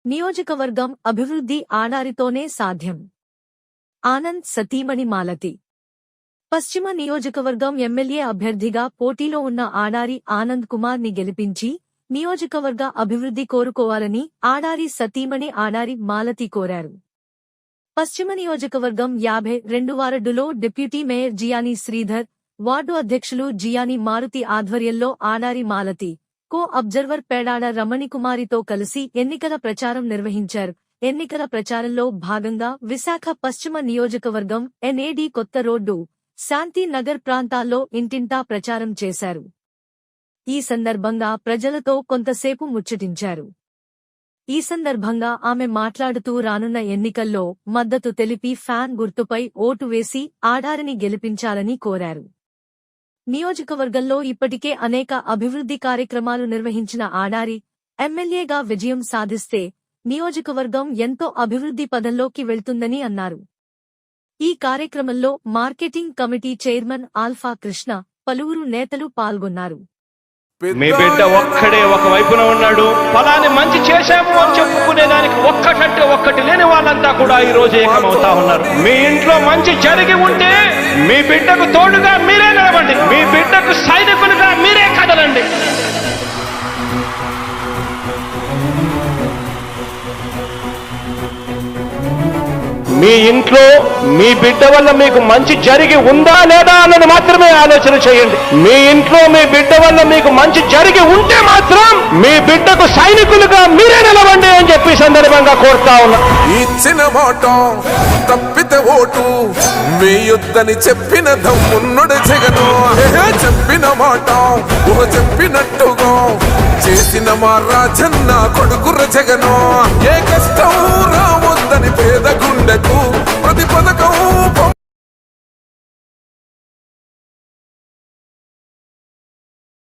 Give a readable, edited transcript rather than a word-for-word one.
నియోజకవర్గం అభివృద్ధి ఆడారితోనే సాధ్యం. ఆనంద్ సతీమణి మాలతి. పశ్చిమ నియోజకవర్గం ఎమ్మెల్యే అభ్యర్థిగా పోటీలో ఉన్న ఆడారి ఆనంద్ కుమార్ ని గెలిపించి నియోజకవర్గ అభివృద్ధి కోరుకోవాలని ఆడారి సతీమణి ఆడారి మాలతి కోరారు. పశ్చిమ నియోజకవర్గం 52 వార్డులో deputy mayor Giani Sridhar, ward అధ్యక్షులు జియానీ మారుతి ఆధ్వర్యంలో ఆడారి మాలతి కో అబ్జర్వర్ పేడాడ రమణికుమారితో కలిసి ఎన్నికల ప్రచారం నిర్వహించారు. ఎన్నికల ప్రచారంలో భాగంగా విశాఖ పశ్చిమ నియోజకవర్గం ఎన్ఏడి కొత్త రోడ్డు, శాంతి నగర్ ప్రాంతాల్లో ఇంటింటా ప్రచారం చేశారు. ఈ సందర్భంగా ప్రజలతో కొంతసేపు ముచ్చటించారు. ఈ సందర్భంగా ఆమె మాట్లాడుతూ రానున్న ఎన్నికల్లో మద్దతు తెలిపి ఫ్యాన్ గుర్తుపై ఓటు వేసి ఆడారిని గెలిపించాలని కోరారు. నియోజకవర్గంలో ఇప్పటికే అనేక అభివృద్ధి కార్యక్రమాలు నిర్వహించిన ఆడారి ఎమ్మెల్యేగా విజయం సాధిస్తే నియోజకవర్గం ఎంతో అభివృద్ధి పదంలోకి వెళ్తుందని అన్నారు. ఈ కార్యక్రమంలో marketing committee chairman alpha Krishna, పలువురు నేతలు పాల్గొన్నారు. మీ బిడ్డ ఒక్కడే ఒక వైపున ఉన్నాడు. ఫలాన్ని మంచి చేశాము అని చెప్పుకునేదానికి ఒక్కటి లేని వాళ్ళంతా కూడా ఈ రోజు ఏకమవుతా ఉన్నారు. మీ ఇంట్లో మంచి జరిగి ఉంటే మీ బిడ్డకు తోడుగా మీరే నిలబండి, మీ బిడ్డకు సైనికులుగా మీరే కదలండి. మీ ఇంట్లో మీ బిడ్డ వల్ల మీకు మంచి జరిగి ఉందా లేదా అన్నది మాత్రమే ఆలోచన చేయండి. మీ ఇంట్లో మీ బిడ్డ వల్ల మీకు మంచి జరిగి ఉంటే మాత్రం మీ బిడ్డకు సైనికులుగా మీరే నిలవండి అని చెప్పి సందర్భంగా కోరుతా ఉన్నా. ఇచ్చిన మాట తప్పితే ఓటు వేయొద్దని చెప్పిన దమ్మున్నడు జగను. చెప్పిన మాట చెప్పినట్టుగా చేసిన మా రాజన్న కొడుకుర జగను. ఏ కష్టం